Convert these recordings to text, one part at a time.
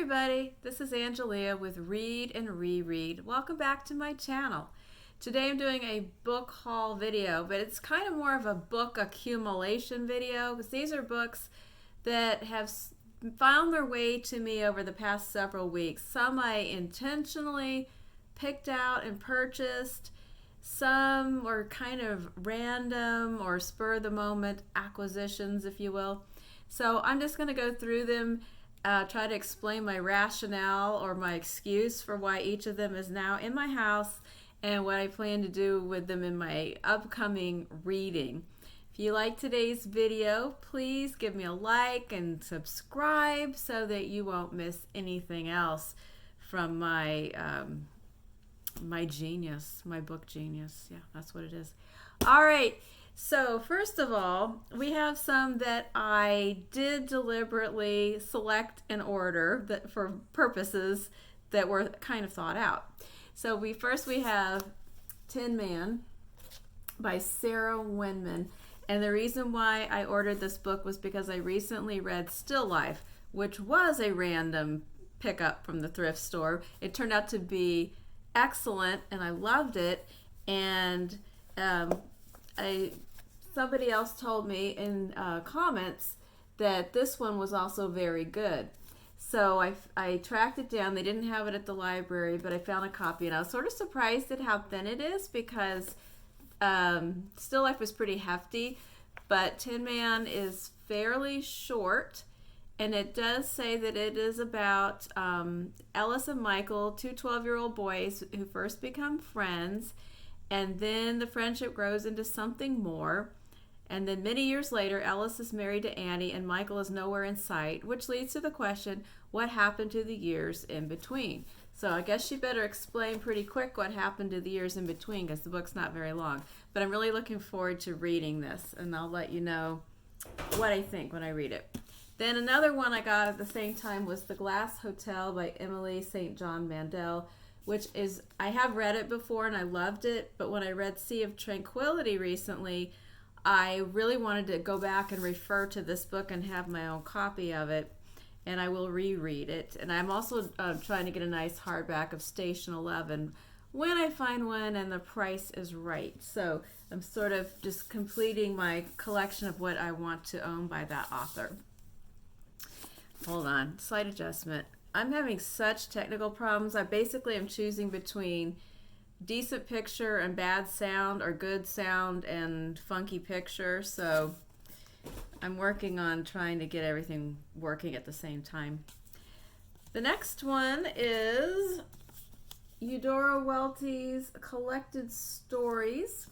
everybody, this is Angelia with Read and Reread. Welcome back to my channel. Today I'm doing a book haul video, but it's kind of more of a book accumulation video because these are books that have found their way to me over the past several weeks. Some I intentionally picked out and purchased. Some were kind of random or spur of the moment acquisitions, if you will. So I'm just going to go through them, try to explain my rationale or my excuse for why each of them is now in my house and what I plan to do with them in my upcoming reading. If you like today's video, please give me a like and subscribe so that you won't miss anything else from my my genius, my book genius. Yeah, that's what it is. All right. So first of all, we have some that I did deliberately select and order that for purposes that were kind of thought out. So we have Tin Man by Sarah Winman. And the reason why I ordered this book was because I recently read Still Life, which was a random pickup from the thrift store. It turned out to be excellent and I loved it. And somebody else told me in comments that this one was also very good. So I tracked it down. They didn't have it at the library, but I found a copy, and I was sort of surprised at how thin it is because Still Life was pretty hefty, but Tin Man is fairly short, and it does say that it is about Ellis and Michael, two 12-year-old boys who first become friends, and then the friendship grows into something more. And then many years later, Ellis is married to Annie and Michael is nowhere in sight, which leads to the question, what happened to the years in between? So I guess she better explain pretty quick what happened to the years in between because the book's not very long. But I'm really looking forward to reading this, and I'll let you know what I think when I read it. Then another one I got at the same time was The Glass Hotel by Emily St. John Mandel, which is, I have read it before and I loved it, but when I read Sea of Tranquility recently, I really wanted to go back and refer to this book and have my own copy of it, and I will reread it. And I'm also trying to get a nice hardback of Station 11 when I find one and the price is right. So I'm sort of just completing my collection of what I want to own by that author. Hold on, slight adjustment. I'm having such technical problems. I basically am choosing between decent picture and bad sound, or good sound and funky picture. So I'm working on trying to get everything working at the same time. The next one is Eudora Welty's Collected Stories.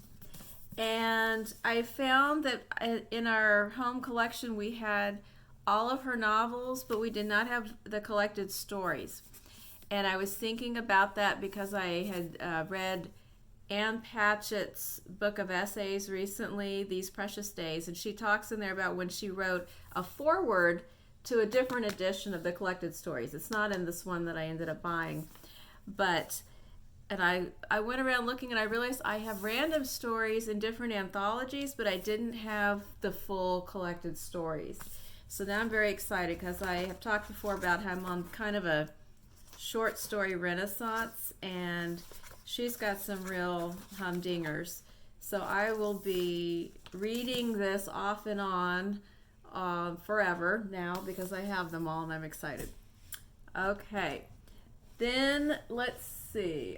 And I found that in our home collection we had all of her novels, but we did not have the collected stories. And I was thinking about that because I had read Anne Patchett's book of essays recently, These Precious Days, and she talks in there about when she wrote a foreword to a different edition of the collected stories. It's not in this one that I ended up buying, and I went around looking and I realized I have random stories in different anthologies, but I didn't have the full collected stories. So now I'm very excited because I have talked before about how I'm on kind of a short story renaissance, and she's got some real humdingers. So I will be reading this off and on forever now because I have them all and I'm excited. Okay, then let's see.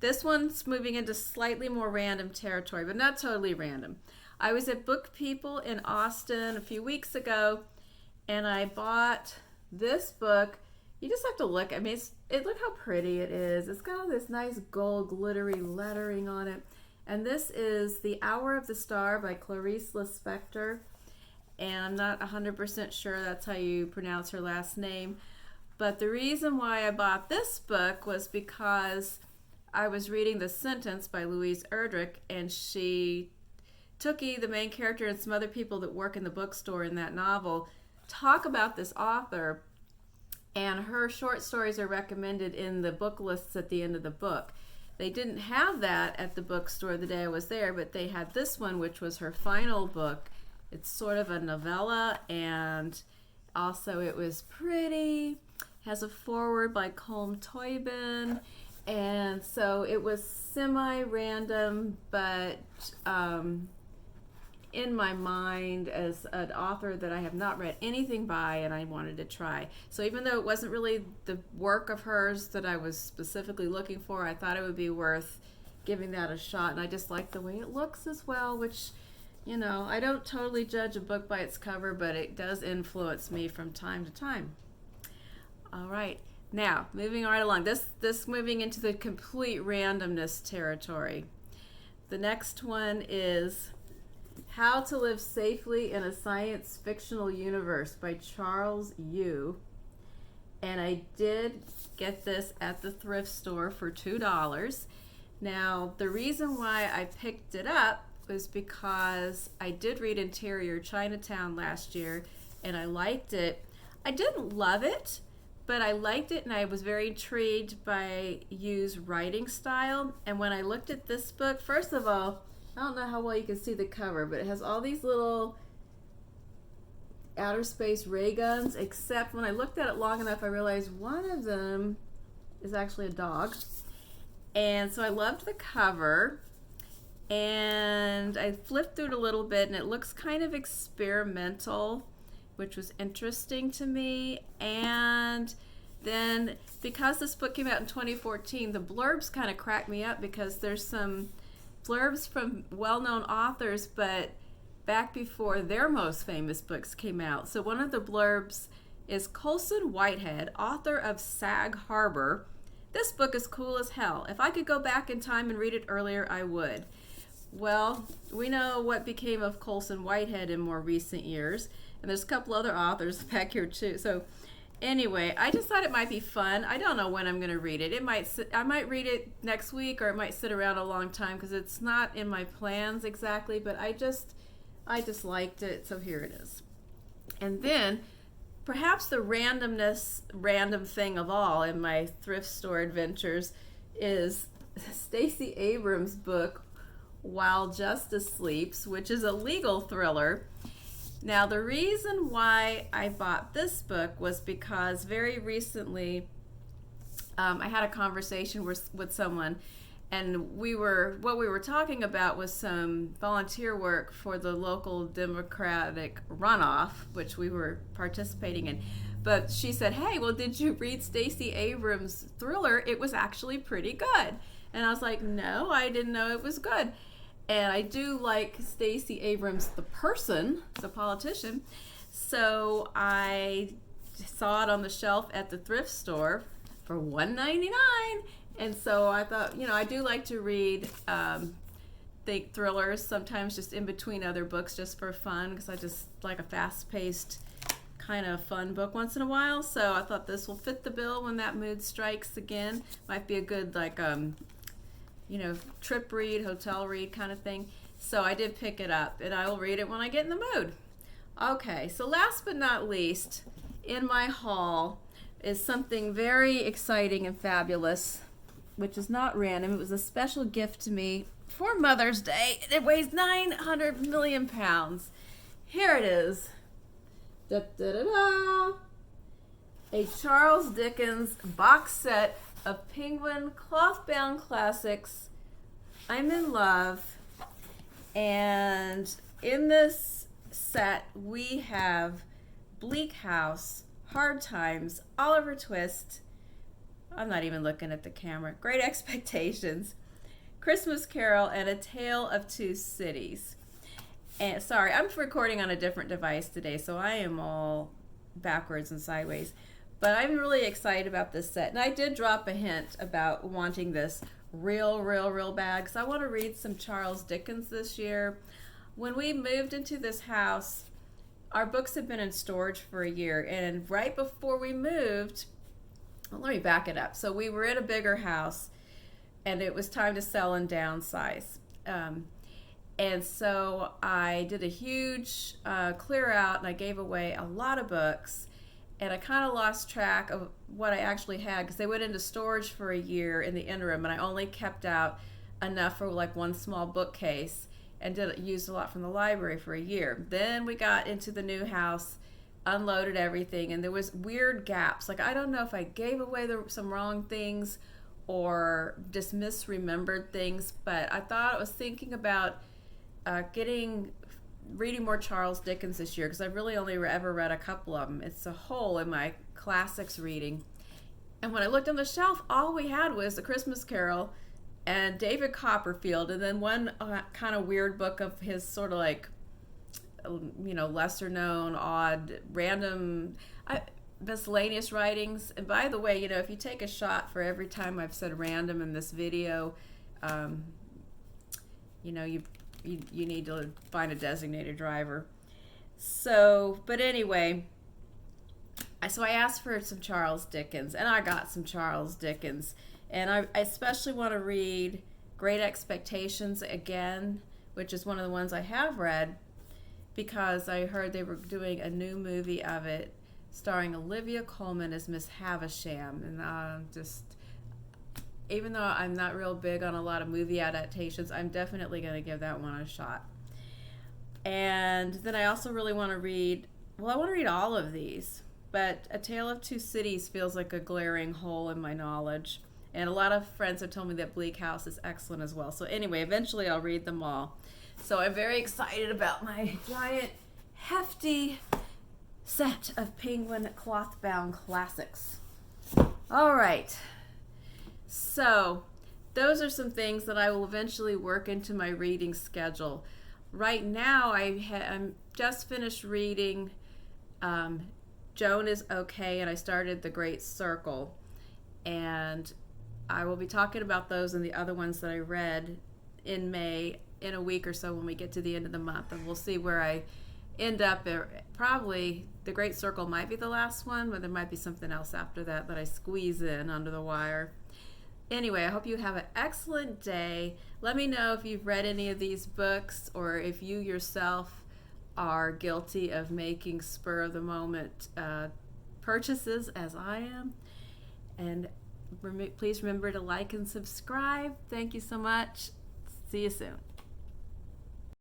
This one's moving into slightly more random territory, but not totally random. I was at Book People in Austin a few weeks ago, and I bought this book. You just have to look. I mean, look how pretty it is. It's got all this nice gold glittery lettering on it. And this is The Hour of the Star by Clarice Lispector. And I'm not 100% sure that's how you pronounce her last name. But the reason why I bought this book was because I was reading The Sentence by Louise Erdrich, and Tookie, the main character, and some other people that work in the bookstore in that novel talk about this author, and her short stories are recommended in the book lists at the end of the book. They didn't have that at the bookstore the day I was there, but they had this one, which was her final book. It's sort of a novella, and also it was pretty, has a foreword by Colm Toibin, and so it was semi-random, but in my mind as an author that I have not read anything by and I wanted to try. So even though it wasn't really the work of hers that I was specifically looking for, I thought it would be worth giving that a shot. And I just like the way it looks as well, which, you know, I don't totally judge a book by its cover, but it does influence me from time to time. All right, now moving right along. This moving into the complete randomness territory. The next one is How to Live Safely in a Science Fictional Universe by Charles Yu. And I did get this at the thrift store for $2. Now, the reason why I picked it up was because I did read Interior Chinatown last year, and I liked it. I didn't love it, but I liked it, and I was very intrigued by Yu's writing style. And when I looked at this book, first of all, I don't know how well you can see the cover, but it has all these little outer space ray guns, except when I looked at it long enough, I realized one of them is actually a dog. And so I loved the cover, and I flipped through it a little bit, and it looks kind of experimental, which was interesting to me. And then because this book came out in 2014, the blurbs kind of cracked me up because there's some blurbs from well-known authors, but back before their most famous books came out. So one of the blurbs is Colson Whitehead, author of Sag Harbor. This book is cool as hell. If I could go back in time and read it earlier, I would. Well, we know what became of Colson Whitehead in more recent years, and there's a couple other authors back here too. So anyway, I just thought it might be fun. I don't know when I'm going to read it. I might read it next week, or it might sit around a long time because it's not in my plans exactly, but I just liked it, so here it is. And then perhaps the random thing of all in my thrift store adventures is Stacey Abrams' book While Justice Sleeps, which is a legal thriller. Now, the reason why I bought this book was because very recently I had a conversation with someone, and what we were talking about was some volunteer work for the local Democratic runoff, which we were participating in. But she said, hey, well, did you read Stacey Abrams' thriller? It was actually pretty good. And I was like, no, I didn't know it was good. And I do like Stacey Abrams, the person, the politician. So I saw it on the shelf at the thrift store for $1.99. And so I thought, I do like to read think thrillers, sometimes just in between other books just for fun, because I just like a fast-paced kind of fun book once in a while. So I thought this will fit the bill when that mood strikes again. Might be a good trip read, hotel read kind of thing. So I did pick it up, and I will read it when I get in the mood. Okay, so last but not least, in my haul is something very exciting and fabulous, which is not random. It was a special gift to me for Mother's Day. It weighs 900 million pounds. Here it is. Da, da, da, da. A Charles Dickens box set of Penguin cloth-bound classics. I'm in love. And in this set, we have Bleak House, Hard Times, Oliver Twist. I'm not even looking at the camera. Great Expectations, Christmas Carol, and A Tale of Two Cities. And sorry, I'm recording on a different device today, so I am all backwards and sideways. But I'm really excited about this set. And I did drop a hint about wanting this real bad, because I want to read some Charles Dickens this year. When we moved into this house, our books had been in storage for a year. And right before we moved, well, let me back it up. So we were in a bigger house, and it was time to sell and downsize. And so I did a huge clear out, and I gave away a lot of books. And I kind of lost track of what I actually had, because they went into storage for a year in the interim, and I only kept out enough for like one small bookcase, and used a lot from the library for a year. Then we got into the new house, unloaded everything, and there was weird gaps. Like, I don't know if I gave away some wrong things or just misremembered things, but I was thinking about reading more Charles Dickens this year, because I've really only ever read a couple of them. It's a hole in my classics reading. And when I looked on the shelf, all we had was A Christmas Carol and David Copperfield, and then one kind of weird book of his, sort of like, lesser known, odd, random, miscellaneous writings. And by the way, if you take a shot for every time I've said random in this video, you need to find a designated driver. So, but anyway, so I asked for some Charles Dickens, and I got some Charles Dickens. And I especially want to read Great Expectations again, which is one of the ones I have read, because I heard they were doing a new movie of it starring Olivia Colman as Miss Havisham. And even though I'm not real big on a lot of movie adaptations, I'm definitely going to give that one a shot. And then I also really want to read, I want to read all of these, but A Tale of Two Cities feels like a glaring hole in my knowledge. And a lot of friends have told me that Bleak House is excellent as well. So anyway, eventually I'll read them all. So I'm very excited about my giant, hefty set of Penguin Clothbound classics. All right. So those are some things that I will eventually work into my reading schedule. Right now, I'm just finished reading Joan is Okay, and I started The Great Circle. And I will be talking about those and the other ones that I read in May in a week or so when we get to the end of the month. And we'll see where I end up. Probably The Great Circle might be the last one, but there might be something else after that I squeeze in under the wire. Anyway, I hope you have an excellent day. Let me know if you've read any of these books, or if you yourself are guilty of making spur-of-the-moment purchases as I am. And please remember to like and subscribe. Thank you so much. See you soon.